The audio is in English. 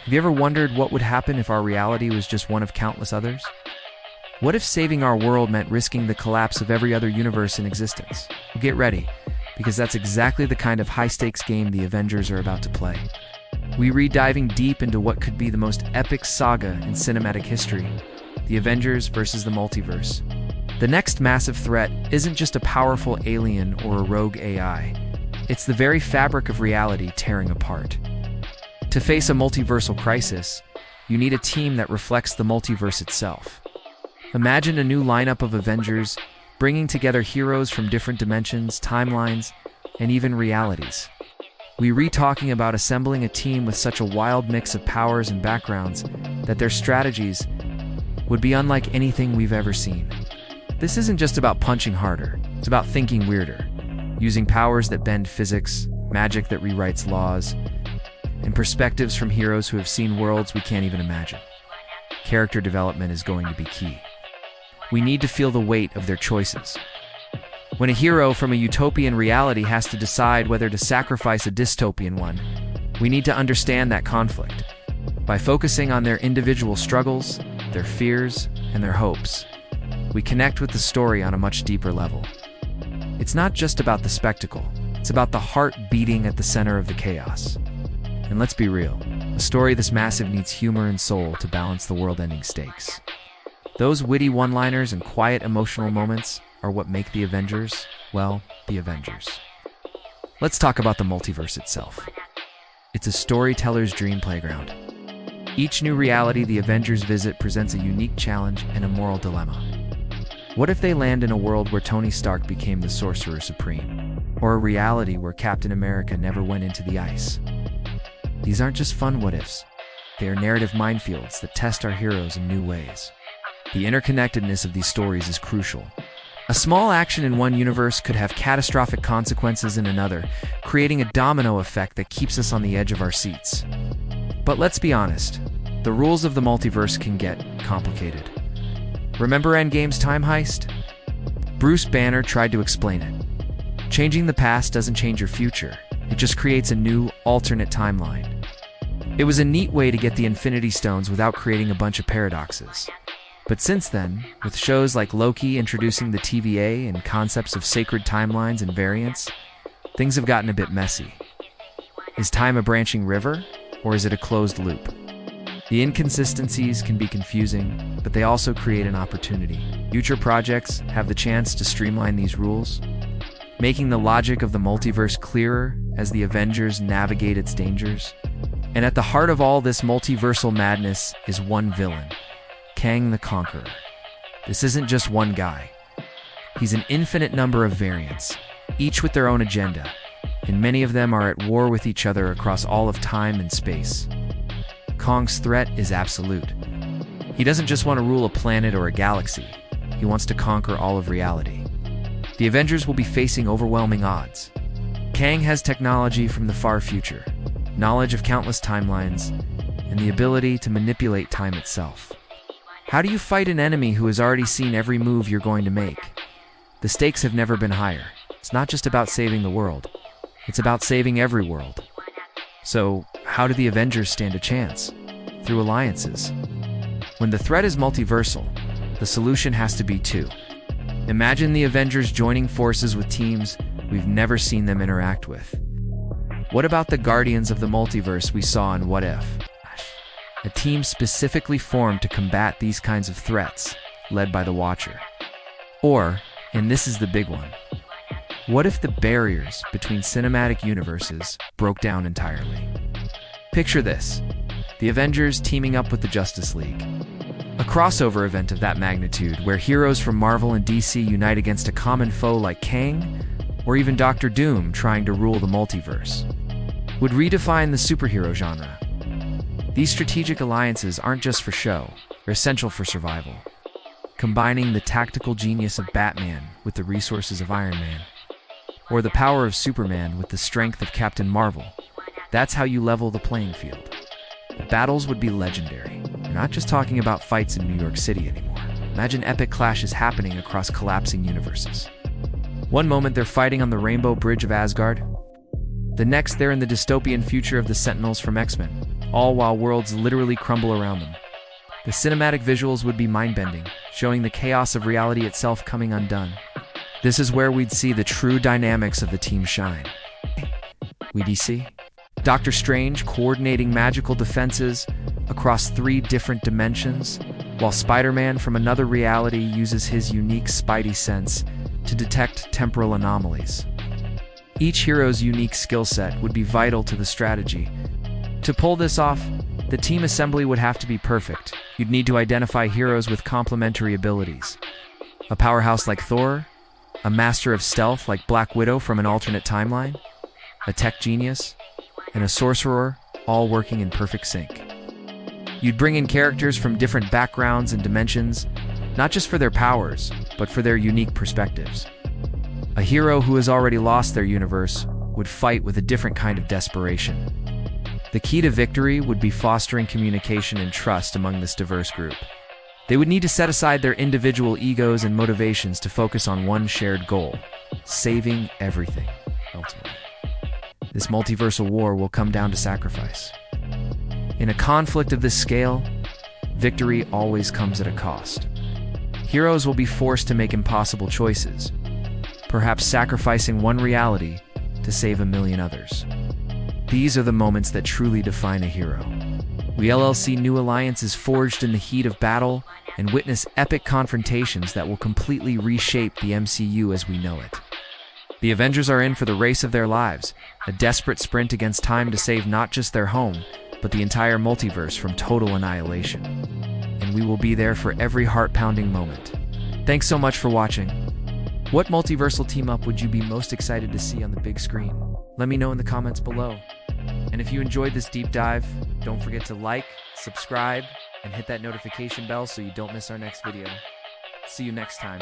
Have you ever wondered what would happen if our reality was just one of countless others? What if saving our world meant risking the collapse of every other universe in existence? Well, get ready, because that's exactly the kind of high-stakes game the Avengers are about to play. We read diving deep into what could be the most epic saga in cinematic history, the Avengers versus the Multiverse. The next massive threat isn't just a powerful alien or a rogue AI. It's the very fabric of reality tearing apart. To face a multiversal crisis, you need a team that reflects the multiverse itself. Imagine a new lineup of Avengers, bringing together heroes from different dimensions, timelines, and even realities. We're talking about assembling a team with such a wild mix of powers and backgrounds that their strategies would be unlike anything we've ever seen. This isn't just about punching harder, it's about thinking weirder, using powers that bend physics, magic that rewrites laws, and perspectives from heroes who have seen worlds we can't even imagine. Character development is going to be key. We need to feel the weight of their choices. When a hero from a utopian reality has to decide whether to sacrifice a dystopian one, we need to understand that conflict. By focusing on their individual struggles, their fears, and their hopes, we connect with the story on a much deeper level. It's not just about the spectacle, it's about the heart beating at the center of the chaos. And let's be real, a story this massive needs humor and soul to balance the world-ending stakes. Those witty one-liners and quiet emotional moments are what make the Avengers, well, the Avengers. Let's talk about the multiverse itself. It's a storyteller's dream playground. Each new reality the Avengers visit presents a unique challenge and a moral dilemma. What if they land in a world where Tony Stark became the Sorcerer Supreme? Or a reality where Captain America never went into the ice? These aren't just fun what-ifs. They are narrative minefields that test our heroes in new ways. The interconnectedness of these stories is crucial. A small action in one universe could have catastrophic consequences in another, creating a domino effect that keeps us on the edge of our seats. But let's be honest, the rules of the multiverse can get complicated. Remember Endgame's time heist? Bruce Banner tried to explain it. Changing the past doesn't change your future, it just creates a new, alternate timeline. It was a neat way to get the Infinity Stones without creating a bunch of paradoxes. But since then, with shows like Loki introducing the TVA and concepts of sacred timelines and variants, things have gotten a bit messy. Is time a branching river, or is it a closed loop? The inconsistencies can be confusing, but they also create an opportunity. Future projects have the chance to streamline these rules, making the logic of the multiverse clearer as the Avengers navigate its dangers. And at the heart of all this multiversal madness is one villain, Kang the Conqueror. This isn't just one guy. He's an infinite number of variants, each with their own agenda, and many of them are at war with each other across all of time and space. Kong's threat is absolute. He doesn't just want to rule a planet or a galaxy, he wants to conquer all of reality. The Avengers will be facing overwhelming odds. Kang has technology from the far future, knowledge of countless timelines, and the ability to manipulate time itself. How do you fight an enemy who has already seen every move you're going to make? The stakes have never been higher. It's not just about saving the world. It's about saving every world. So, how do the Avengers stand a chance? Through alliances. When the threat is multiversal, the solution has to be two. Imagine the Avengers joining forces with teams we've never seen them interact with. What about the Guardians of the Multiverse we saw in What If? A team specifically formed to combat these kinds of threats, led by the Watcher. Or, and this is the big one, what if the barriers between cinematic universes broke down entirely? Picture this, the Avengers teaming up with the Justice League. A crossover event of that magnitude where heroes from Marvel and DC unite against a common foe like Kang, or even Doctor Doom trying to rule the multiverse. Would redefine the superhero genre. These strategic alliances aren't just for show, they're essential for survival. Combining the tactical genius of Batman with the resources of Iron Man, or the power of Superman with the strength of Captain Marvel, that's how you level the playing field. The battles would be legendary. We're not just talking about fights in New York City anymore. Imagine epic clashes happening across collapsing universes. One moment they're fighting on the Rainbow Bridge of Asgard. The next they're in the dystopian future of the Sentinels from X-Men. all while worlds literally crumble around them. The cinematic visuals would be mind-bending, showing the chaos of reality itself coming undone. This is where we'd see the true dynamics of the team shine. We'd see Doctor Strange coordinating magical defenses across 3 different dimensions, while Spider-Man from another reality uses his unique Spidey sense to detect temporal anomalies. Each hero's unique skill set would be vital to the strategy. To pull this off, the team assembly would have to be perfect. You'd need to identify heroes with complementary abilities. A powerhouse like Thor, a master of stealth like Black Widow from an alternate timeline, a tech genius, and a sorcerer, all working in perfect sync. You'd bring in characters from different backgrounds and dimensions, not just for their powers, but for their unique perspectives. A hero who has already lost their universe would fight with a different kind of desperation. The key to victory would be fostering communication and trust among this diverse group. They would need to set aside their individual egos and motivations to focus on one shared goal: saving everything, ultimately. This multiversal war will come down to sacrifice. In a conflict of this scale, victory always comes at a cost. Heroes will be forced to make impossible choices, perhaps sacrificing one reality to save a million others. These are the moments that truly define a hero. We'll see new alliances forged in the heat of battle and witness epic confrontations that will completely reshape the MCU as we know it. The Avengers are in for the race of their lives, a desperate sprint against time to save not just their home, but the entire multiverse from total annihilation. And we will be there for every heart-pounding moment. Thanks so much for watching. What multiversal team-up would you be most excited to see on the big screen? Let me know in the comments below. And if you enjoyed this deep dive, don't forget to like, subscribe, and hit that notification bell so you don't miss our next video. See you next time.